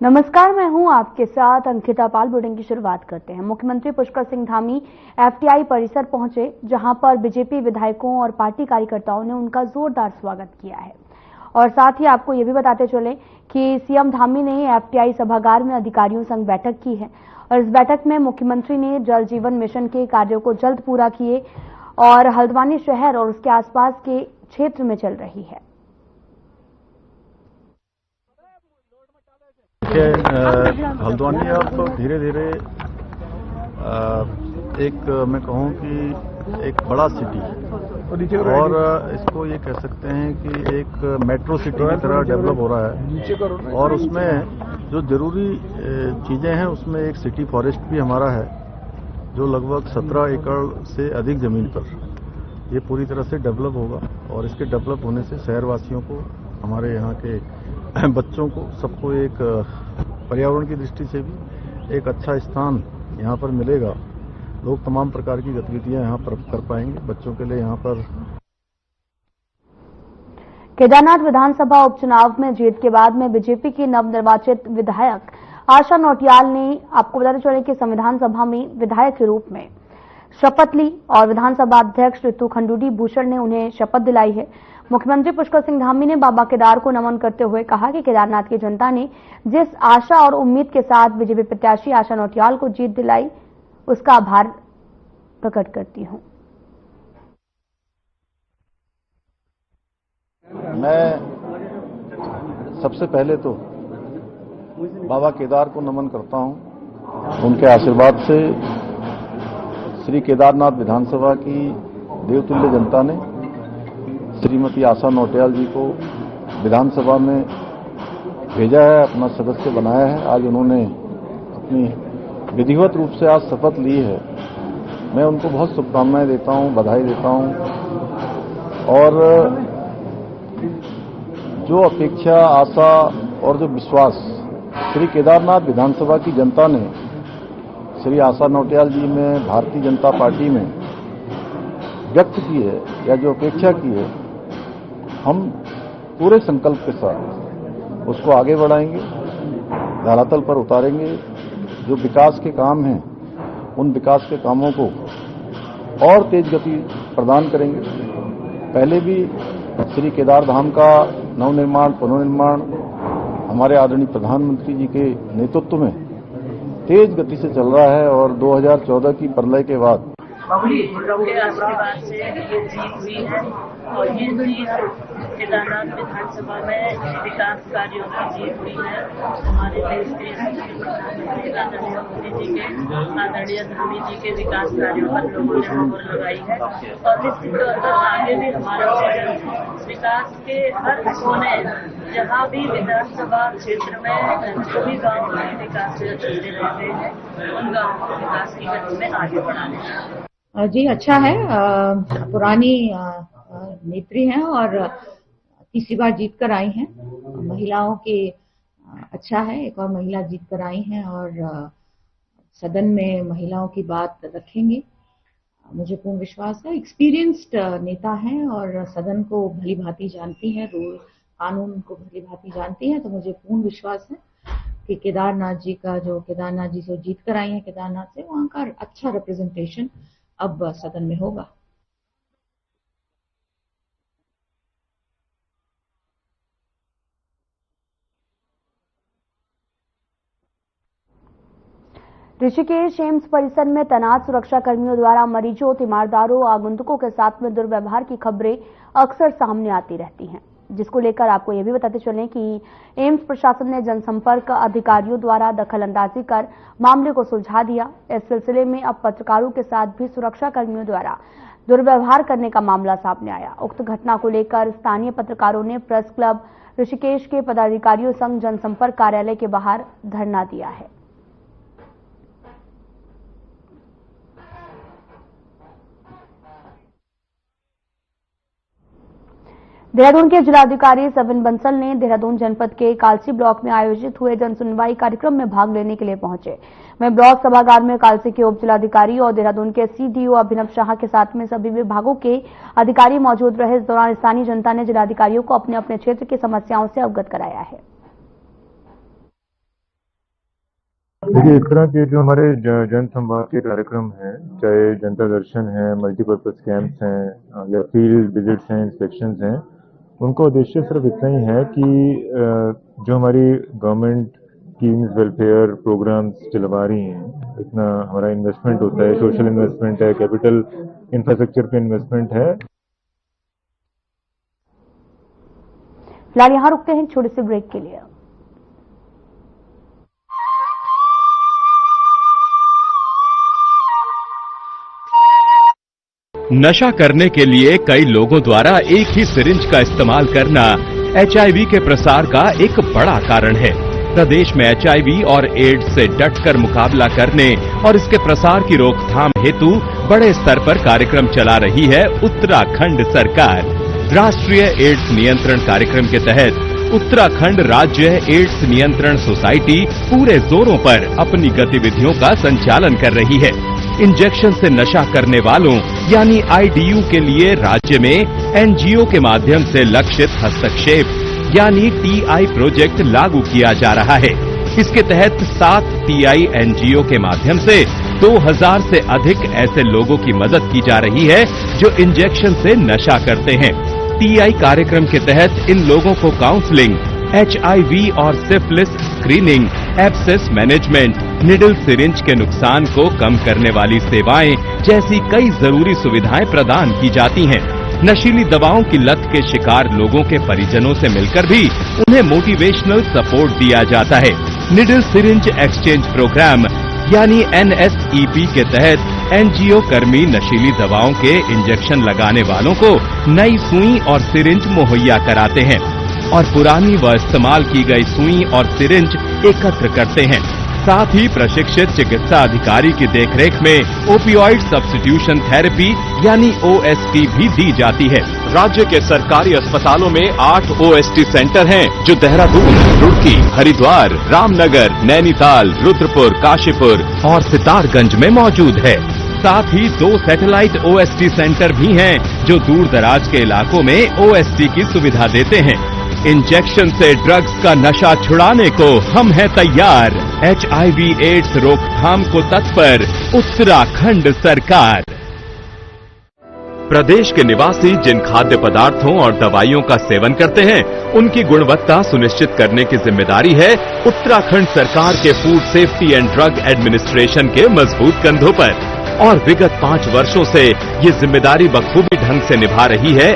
नमस्कार, मैं हूं आपके साथ अंकिता पाल। बुलेटिन की शुरुआत करते हैं। मुख्यमंत्री पुष्कर सिंह धामी एफटीआई परिसर पहुंचे, जहां पर बीजेपी विधायकों और पार्टी कार्यकर्ताओं ने उनका जोरदार स्वागत किया है। और साथ ही आपको यह भी बताते चले कि सीएम धामी ने एफटीआई सभागार में अधिकारियों संग बैठक की है और इस बैठक में मुख्यमंत्री ने जल जीवन मिशन के कार्यों को जल्द पूरा किए और हल्द्वानी शहर और उसके आसपास के क्षेत्र में चल रही है। हल्द्वानी अब धीरे धीरे एक मैं कहूँ कि एक बड़ा सिटी और इसको ये कह सकते हैं कि एक मेट्रो सिटी की तरह डेवलप हो रहा है। और उसमें जो जरूरी चीजें हैं उसमें एक सिटी फॉरेस्ट भी हमारा है, जो लगभग 17 एकड़ से अधिक जमीन पर ये पूरी तरह से डेवलप होगा। और इसके डेवलप होने से शहरवासियों को, हमारे यहाँ के बच्चों को, सबको एक पर्यावरण की दृष्टि से भी एक अच्छा स्थान यहाँ पर मिलेगा। लोग तमाम प्रकार की गतिविधियां यहाँ पर कर पाएंगे। बच्चों के लिए यहाँ पर केदारनाथ विधानसभा उपचुनाव में जीत के बाद में बीजेपी की नवनिर्वाचित विधायक आशा नौटियाल ने, आपको बताते चले कि संविधान सभा में विधायक के रूप में शपथ ली और विधानसभा अध्यक्ष ऋतु खंडूड़ी भूषण ने उन्हें शपथ दिलाई है। मुख्यमंत्री पुष्कर सिंह धामी ने बाबा केदार को नमन करते हुए कहा कि केदारनाथ की जनता ने जिस आशा और उम्मीद के साथ बीजेपी प्रत्याशी आशा नौटियाल को जीत दिलाई, उसका आभार प्रकट करती हूं। मैं सबसे पहले तो बाबा केदार को नमन करता हूं। उनके आशीर्वाद से श्री केदारनाथ विधानसभा की देवतुल्य जनता ने श्रीमती आशा नौटियाल जी को विधानसभा में भेजा है, अपना सदस्य बनाया है। आज उन्होंने अपनी विधिवत रूप से आज शपथ ली है। मैं उनको बहुत शुभकामनाएं देता हूं, बधाई देता हूं। और जो अपेक्षा, आशा और जो विश्वास श्री केदारनाथ विधानसभा की जनता ने श्री आशा नौटियाल जी में, भारतीय जनता पार्टी में व्यक्त की है, या जो अपेक्षा की है, हम पूरे संकल्प के साथ उसको आगे बढ़ाएंगे, धरातल पर उतारेंगे। जो विकास के काम हैं, उन विकास के कामों को और तेज गति प्रदान करेंगे। पहले भी श्री केदार धाम का नवनिर्माण, पुनर्निर्माण हमारे आदरणीय प्रधानमंत्री जी के नेतृत्व में तेज गति से चल रहा है और 2014 की प्रलय के बाद के आशीर्वाद से ये जीत हुई है और ये जीत केदारनाथ विधानसभा में विकास कार्यों की जीत हुई है। हमारे देश के प्रधानमंत्री आदरणीय मोदी जी के, आदरणीय धामी जी के विकास कार्यों पर लोगों ने मोहर लगाई है और निश्चित तौर पर आगे भी हमारा विकास के हर कोने, जहाँ भी विधानसभा क्षेत्र में जो भी गाँव में विकास चलते रहते हैं, उन गाँवों को विकास की गति में आगे बढ़ाने। जी अच्छा है। पुरानी नेत्री हैं और तीसरी बार जीत कर आई हैं। महिलाओं की अच्छा है, एक और महिला जीत कर आई हैं और सदन में महिलाओं की बात रखेंगे, मुझे पूर्ण विश्वास है। एक्सपीरियंस्ड नेता हैं और सदन को भली भांति जानती हैं, रूल कानून को भली भांति जानती हैं, तो मुझे पूर्ण विश्वास है कि केदारनाथ जी से जीत कर आई हैं केदारनाथ से, वहाँ का अच्छा रिप्रेजेंटेशन अब सदन में होगा। ऋषिकेश एम्स परिसर में तैनात सुरक्षा कर्मियों द्वारा मरीजों, तीमारदारों, आगंतुकों के साथ में दुर्व्यवहार की खबरें अक्सर सामने आती रहती हैं, जिसको लेकर आपको यह भी बताते चलें कि एम्स प्रशासन ने जनसंपर्क अधिकारियों द्वारा दखलंदाजी कर मामले को सुलझा दिया। इस सिलसिले में अब पत्रकारों के साथ भी सुरक्षा कर्मियों द्वारा दुर्व्यवहार करने का मामला सामने आया। उक्त घटना को लेकर स्थानीय पत्रकारों ने प्रेस क्लब ऋषिकेश के पदाधिकारियों संग जनसंपर्क कार्यालय के बाहर धरना दिया है। देहरादून के जिलाधिकारी सविन बंसल ने देहरादून जनपद के कालसी ब्लॉक में आयोजित हुए जन सुनवाई कार्यक्रम में भाग लेने के लिए पहुंचे। वहीं ब्लॉक सभागार में कालसी के उप जिलाधिकारी और देहरादून के सीडीओ अभिनव शाह के साथ में सभी विभागों के अधिकारी मौजूद रहे। इस दौरान स्थानीय जनता ने जिलाधिकारियों को अपने अपने क्षेत्र की समस्याओं से अवगत कराया है। देखिए, इस तरह के जो हमारे जन संवाद के कार्यक्रम हैं, चाहे जनता दर्शन है, मल्टीपर्पज कैंप्स हैं या फील्ड विजिट्स हैं, इंस्पेक्शंस हैं, उनका उद्देश्य सिर्फ इतना ही है कि जो हमारी गवर्नमेंट स्कीम्स, वेलफेयर प्रोग्राम्स चलवा रही हैं, इतना हमारा इन्वेस्टमेंट होता है, सोशल इन्वेस्टमेंट है, कैपिटल इंफ्रास्ट्रक्चर पे इन्वेस्टमेंट है। फिलहाल यहाँ रुकते हैं छोटे से ब्रेक के लिए। नशा करने के लिए कई लोगों द्वारा एक ही सिरिंज का इस्तेमाल करना HIV के प्रसार का एक बड़ा कारण है। प्रदेश में HIV और एड्स से डटकर मुकाबला करने और इसके प्रसार की रोकथाम हेतु बड़े स्तर पर कार्यक्रम चला रही है उत्तराखंड सरकार। राष्ट्रीय एड्स नियंत्रण कार्यक्रम के तहत उत्तराखंड राज्य एड्स नियंत्रण सोसाइटी पूरे जोरों पर अपनी गतिविधियों का संचालन कर रही है। इंजेक्शन से नशा करने वालों यानी IDU के लिए राज्य में NGO के माध्यम से लक्षित हस्तक्षेप यानी TI प्रोजेक्ट लागू किया जा रहा है। इसके तहत 7 TI NGO के माध्यम से 2000 से अधिक ऐसे लोगों की मदद की जा रही है जो इंजेक्शन से नशा करते हैं। TI कार्यक्रम के तहत इन लोगों को काउंसलिंग, HIV और syphilis screening, abscess management, needle syringe के नुकसान को कम करने वाली सेवाएं जैसी कई जरूरी सुविधाएं प्रदान की जाती हैं। नशीली दवाओं की लत के शिकार लोगों के परिजनों से मिलकर भी उन्हें मोटिवेशनल सपोर्ट दिया जाता है। निडल सिरिंज एक्सचेंज प्रोग्राम यानी NSEP के तहत NGO कर्मी नशीली दवाओं के इंजेक्शन लगाने वालों को नई सुई और सिरिंज मुहैया कराते हैं और पुरानी व इस्तेमाल की गई सुई और सिरिंज एकत्र करते हैं। साथ ही प्रशिक्षित चिकित्सा अधिकारी की देखरेख में ओपियोइड सब्स्टिट्यूशन थेरेपी यानी OST भी दी जाती है। राज्य के सरकारी अस्पतालों में 8 OST सेंटर हैं जो देहरादून, रुड़की, हरिद्वार, रामनगर, नैनीताल, रुद्रपुर, काशीपुर और सितारगंज में मौजूद है। साथ ही 2 सैटेलाइट OST सेंटर भी हैं जो दूर दराज के इलाकों में OST की सुविधा देते हैं। इंजेक्शन से ड्रग्स का नशा छुड़ाने को हम हैं तैयार। HIV एड्स रोकथाम को तत्पर उत्तराखंड सरकार। प्रदेश के निवासी जिन खाद्य पदार्थों और दवाइयों का सेवन करते हैं उनकी गुणवत्ता सुनिश्चित करने की जिम्मेदारी है उत्तराखंड सरकार के food safety and drug administration के मजबूत कंधों पर। और विगत 5 वर्षों से ये जिम्मेदारी बखूबी ढंग से निभा रही है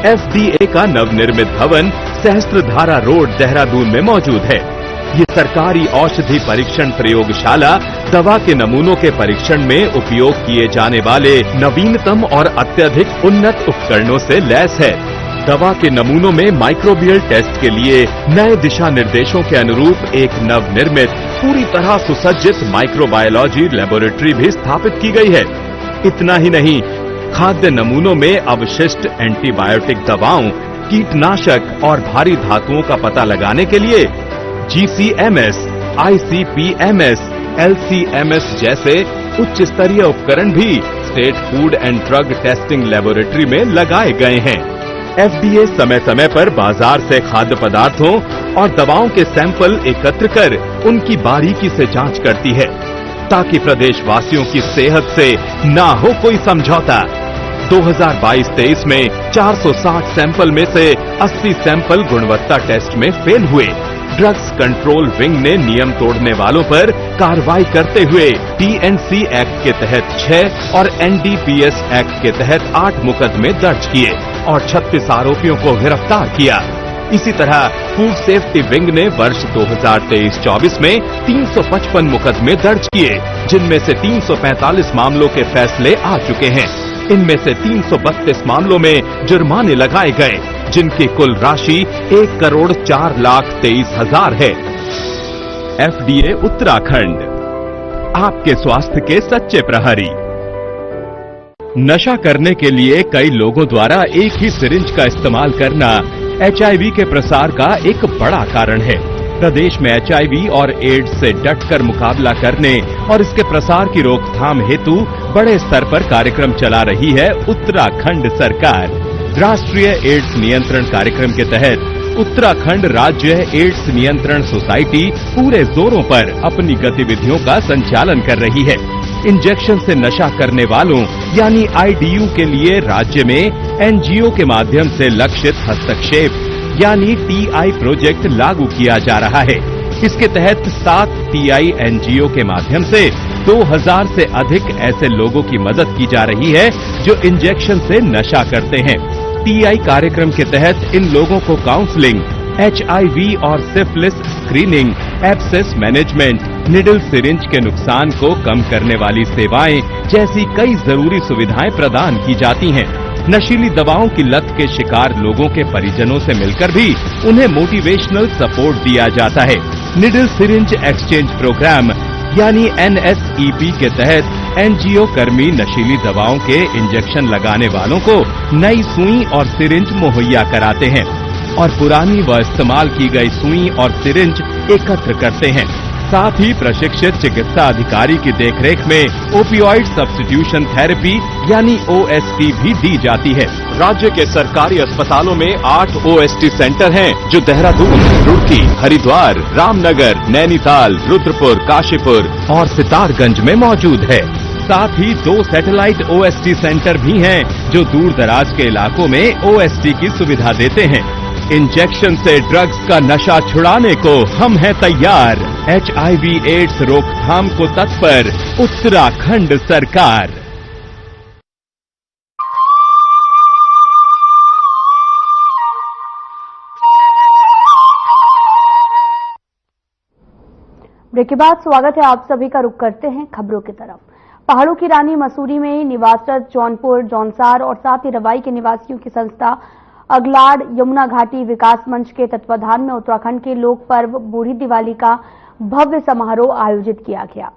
FDA का नवनिर्मित भवन सहस्त्रधारा रोड देहरादून में मौजूद है। ये सरकारी औषधि परीक्षण प्रयोगशाला दवा के नमूनों के परीक्षण में उपयोग किए जाने वाले नवीनतम और अत्यधिक उन्नत उपकरणों से लैस है। दवा के नमूनों में माइक्रोबियल टेस्ट के लिए नए दिशा निर्देशों के अनुरूप एक नवनिर्मित पूरी तरह सुसज्जित माइक्रोबायोलॉजी लेबोरेटरी भी स्थापित की गई है। इतना ही नहीं, खाद्य नमूनों में अवशिष्ट एंटीबायोटिक दवाओं, कीटनाशक और भारी धातुओं का पता लगाने के लिए GCMS, ICP-MS, LC-MS जैसे उच्च स्तरीय उपकरण भी state food and drug testing laboratory में लगाए गए हैं। FDA समय समय पर बाजार से खाद्य पदार्थों और दवाओं के सैंपल एकत्र कर उनकी बारीकी से जांच करती है ताकि प्रदेशवासियों की सेहत से ना हो कोई समझौता। 2022-23 में 460 सैंपल में से 80 सैंपल गुणवत्ता टेस्ट में फेल हुए। ड्रग्स कंट्रोल विंग ने नियम तोड़ने वालों पर कार्रवाई करते हुए TNC एक्ट के तहत 6 और NDPS एक्ट के तहत 8 मुकदमे दर्ज किए और 36 आरोपियों को गिरफ्तार किया। इसी तरह फूड सेफ्टी विंग ने वर्ष 2023-24 में 355 मुकदमे दर्ज किए, जिनमें से 345 मामलों के फैसले आ चुके हैं। इनमें से 332 मामलों में जुर्माने लगाए गए, जिनकी कुल राशि 1,04,23,000 है। FDA उत्तराखंड, आपके स्वास्थ्य के सच्चे प्रहरी। नशा करने के लिए कई लोगों द्वारा एक ही सिरिंज का इस्तेमाल करना HIV के प्रसार का एक बड़ा कारण है। प्रदेश में HIV और एड्स से डटकर मुकाबला करने और इसके प्रसार की रोकथाम हेतु बड़े स्तर पर कार्यक्रम चला रही है उत्तराखंड सरकार। राष्ट्रीय एड्स नियंत्रण कार्यक्रम के तहत उत्तराखंड राज्य एड्स नियंत्रण सोसाइटी पूरे जोरों पर अपनी गतिविधियों का संचालन कर रही है। इंजेक्शन से नशा करने वालों यानी आईडीयू के लिए राज्य में एनजीओ के माध्यम से लक्षित हस्तक्षेप यानी टीआई प्रोजेक्ट लागू किया जा रहा है। इसके तहत 7 टीआई एनजीओ के माध्यम से 2000 से अधिक ऐसे लोगों की मदद की जा रही है जो इंजेक्शन से नशा करते हैं। टीआई कार्यक्रम के तहत इन लोगों को काउंसलिंग, एचआईवी और syphilis screening, abscess management, needle syringe के नुकसान को कम करने वाली सेवाएं जैसी कई जरूरी सुविधाएं प्रदान की जाती हैं। नशीली दवाओं की लत के शिकार लोगों के परिजनों से मिलकर भी उन्हें मोटिवेशनल सपोर्ट दिया जाता है। निडल सिरिंज एक्सचेंज प्रोग्राम यानी एनएसईपी के तहत एनजीओ कर्मी नशीली दवाओं के इंजेक्शन लगाने वालों को नई सुई और सिरिंज मुहैया कराते हैं और पुरानी व इस्तेमाल की गई सुई और सिरिंज एकत्र करते हैं। साथ ही प्रशिक्षित चिकित्सा अधिकारी की देखरेख में ओपियोइड सब्स्टिट्यूशन थेरेपी यानी ओएसटी भी दी जाती है। राज्य के सरकारी अस्पतालों में 8 ओएसटी सेंटर हैं जो देहरादून, रुड़की, हरिद्वार, रामनगर, नैनीताल, रुद्रपुर, काशीपुर और सितारगंज में मौजूद है। साथ ही 2 सैटेलाइट ओएसटी सेंटर भी हैं जो दूर दराज के इलाकों में ओएसटी की सुविधा देते हैं। इंजेक्शन से ड्रग्स का नशा छुड़ाने को हम हैं तैयार। एचआईवी एड्स रोकथाम को तत्पर उत्तराखंड सरकार। ब्रेक के बाद स्वागत है आप सभी का। रुख करते हैं खबरों की तरफ। पहाड़ों की रानी मसूरी में निवासरत जौनपुर, जौनसार और साथ ही रवाई के निवासियों की संस्था अगलाड़ यमुना घाटी विकास मंच के तत्वाधान में उत्तराखंड के लोक पर्व बूढ़ी दिवाली का भव्य समारोह आयोजित किया गया।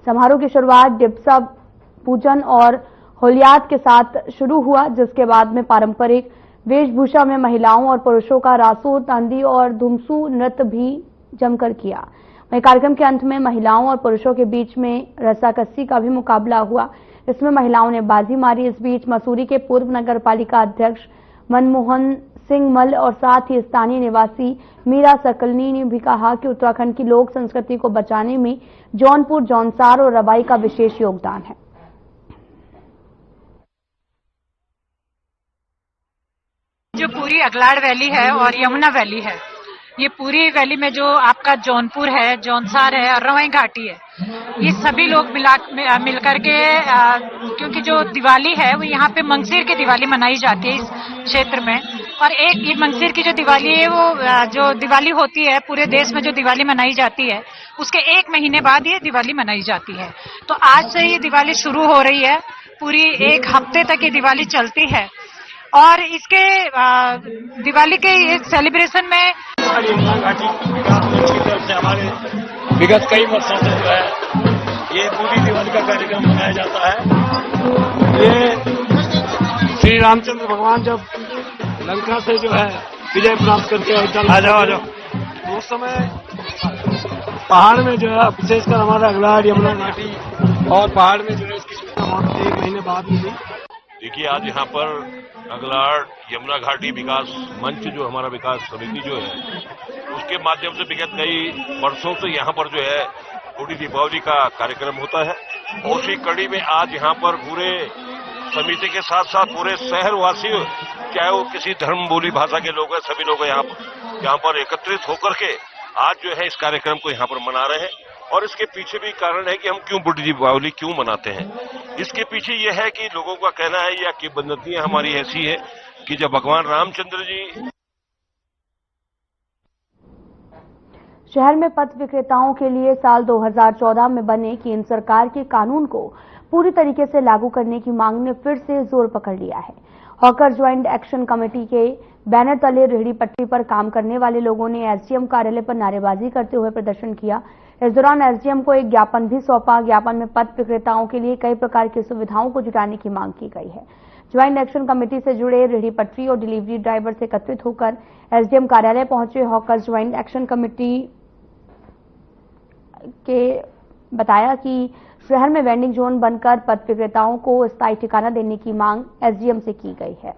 समारोह की शुरुआत डिप्सा पूजन और होलियात के साथ शुरू हुआ, जिसके बाद में पारंपरिक वेशभूषा में महिलाओं और पुरुषों का रासो, तांदी और धुमसू नृत्य भी जमकर किया। वहीं कार्यक्रम के अंत में महिलाओं और पुरुषों के बीच में रस्साकस्सी का भी मुकाबला हुआ। इसमें महिलाओं ने बाजी मारी। इस बीच मसूरी के पूर्व नगर पालिका अध्यक्ष मनमोहन सिंह मल और साथ ही स्थानीय निवासी मीरा सकलनी ने भी कहा कि उत्तराखंड की लोक संस्कृति को बचाने में जौनपुर, जौनसार और रवाई का विशेष योगदान है। जो पूरी अगलाड़ वैली है और यमुना वैली है, ये पूरी वैली में जो आपका जौनपुर है, जौनसार है और रवाई घाटी है, ये सभी लोग मिलकर के क्योंकि जो दिवाली है वो यहाँ पे मंगसिर की दिवाली मनाई जाती है इस क्षेत्र में। और एक ये मंगसिर की जो दिवाली है वो जो दिवाली होती है पूरे देश में जो दिवाली मनाई जाती है उसके 1 महीने बाद ये दिवाली मनाई जाती है। तो आज से ये दिवाली शुरू हो रही है, पूरी 1 हफ्ते तक ये दिवाली चलती है। और इसके दिवाली के इस सेलिब्रेशन में हमारे विगत कई वर्षों से जो है ये पूरी दिवाली का कार्यक्रम मनाया जाता है। ये श्री रामचंद्र भगवान जब लंका से जो है विजय प्राप्त करके आ जाओ उस समय पहाड़ में जो है विशेषकर हमारा अगलाड़ यमुना घाटी और पहाड़ में जो है इसकी सूचना 1 महीने बाद मिली। देखिए आज यहाँ पर अगलाड़ यमुना घाटी विकास मंच जो हमारा विकास समिति जो है उसके माध्यम से विगत कई वर्षों से यहाँ पर जो है बूढ़ी दीपावली का कार्यक्रम होता है। और उसी कड़ी में आज यहाँ पर पूरे समिति के साथ साथ पूरे शहरवासी, चाहे वो किसी धर्म बोली भाषा के लोग हैं, सभी लोग यहाँ पर एकत्रित होकर के आज जो है इस कार्यक्रम को यहाँ पर मना रहे हैं। और इसके पीछे भी कारण है कि हम क्यों बूढ़ी दीपावली क्यों मनाते हैं। इसके पीछे यह है कि लोगों का कहना है या किंवदंतियां हमारी ऐसी है कि जब भगवान रामचंद्र जी शहर में पथ विक्रेताओं के लिए साल 2014 में बने केंद्र सरकार के कानून को पूरी तरीके से लागू करने की मांग ने फिर से जोर पकड़ लिया है। हॉकर ज्वाइंट एक्शन कमेटी के बैनर तले रेहड़ी पटरी पर काम करने वाले लोगों ने एसडीएम कार्यालय पर नारेबाजी करते हुए प्रदर्शन किया। इस दौरान एसडीएम को एक ज्ञापन भी सौंपा। ज्ञापन में पथ विक्रेताओं के लिए कई प्रकार की सुविधाओं को जुटाने की मांग की गई है। ज्वाइंट एक्शन कमेटी से जुड़े रेहड़ी पटरी और डिलीवरी ड्राइवर से एकत्रित होकर एसडीएम कार्यालय पहुंचे हॉकर ज्वाइंट एक्शन कमेटी के बताया कि शहर में वेंडिंग जोन बनकर पथ विक्रेताओं को स्थायी ठिकाना देने की मांग एसडीएम से की गई है।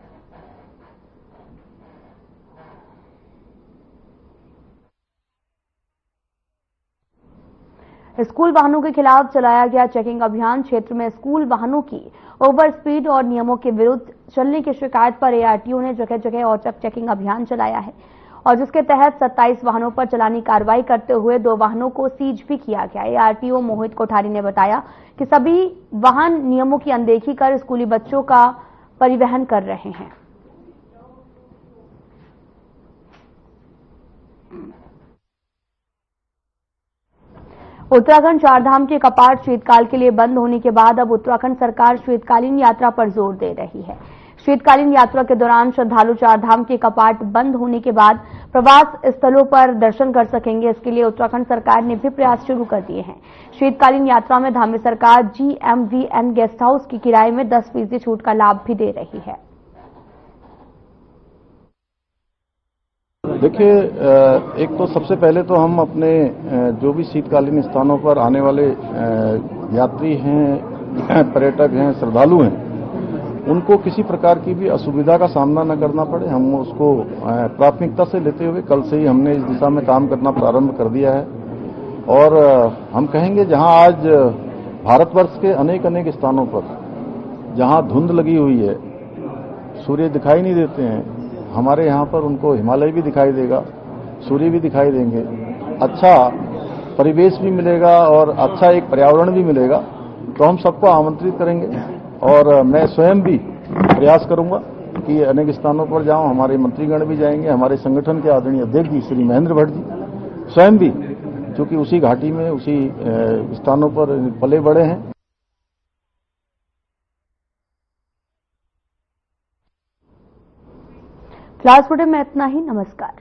स्कूल वाहनों के खिलाफ चलाया गया चेकिंग अभियान क्षेत्र में स्कूल वाहनों की ओवर स्पीड और नियमों के विरुद्ध चलने की शिकायत पर एआरटीओ ने जगह जगह औचक चेकिंग अभियान चलाया है और जिसके तहत 27 वाहनों पर चालानी कार्रवाई करते हुए 2 वाहनों को सीज भी किया गया। एआरटीओ मोहित कोठारी ने बताया कि सभी वाहन नियमों की अनदेखी कर स्कूली बच्चों का परिवहन कर रहे हैं। उत्तराखंड चारधाम के कपाट शीतकाल के लिए बंद होने के बाद अब उत्तराखंड सरकार शीतकालीन यात्रा पर जोर दे रही है। शीतकालीन यात्रा के दौरान श्रद्धालु चारधाम के कपाट बंद होने के बाद प्रवास स्थलों पर दर्शन कर सकेंगे। इसके लिए उत्तराखंड सरकार ने भी प्रयास शुरू कर दिए हैं। शीतकालीन यात्रा में धामी सरकार GMVN गेस्ट हाउस की किराए में 10% छूट का लाभ भी दे रही है। देखिए, एक तो सबसे पहले तो हम अपने जो भी शीतकालीन स्थानों पर आने वाले यात्री हैं, पर्यटक हैं, श्रद्धालु हैं, उनको किसी प्रकार की भी असुविधा का सामना न करना पड़े, हम उसको प्राथमिकता से लेते हुए कल से ही हमने इस दिशा में काम करना प्रारंभ कर दिया है। और हम कहेंगे जहां आज भारतवर्ष के अनेक अनेक स्थानों पर जहां धुंध लगी हुई है, सूर्य दिखाई नहीं देते हैं, हमारे यहाँ पर उनको हिमालय भी दिखाई देगा, सूर्य भी दिखाई देंगे, अच्छा परिवेश भी मिलेगा और अच्छा एक पर्यावरण भी मिलेगा। तो हम सबको आमंत्रित करेंगे और मैं स्वयं भी प्रयास करूंगा कि अनेक स्थानों पर जाऊं। हमारे मंत्रीगण भी जाएंगे, हमारे संगठन के आदरणीय अध्यक्ष जी श्री महेंद्र भट्ट जी स्वयं भी, क्योंकि उसी घाटी में उसी स्थानों पर पले बड़े हैं। क्लास बुलेटिन में इतना ही। नमस्कार।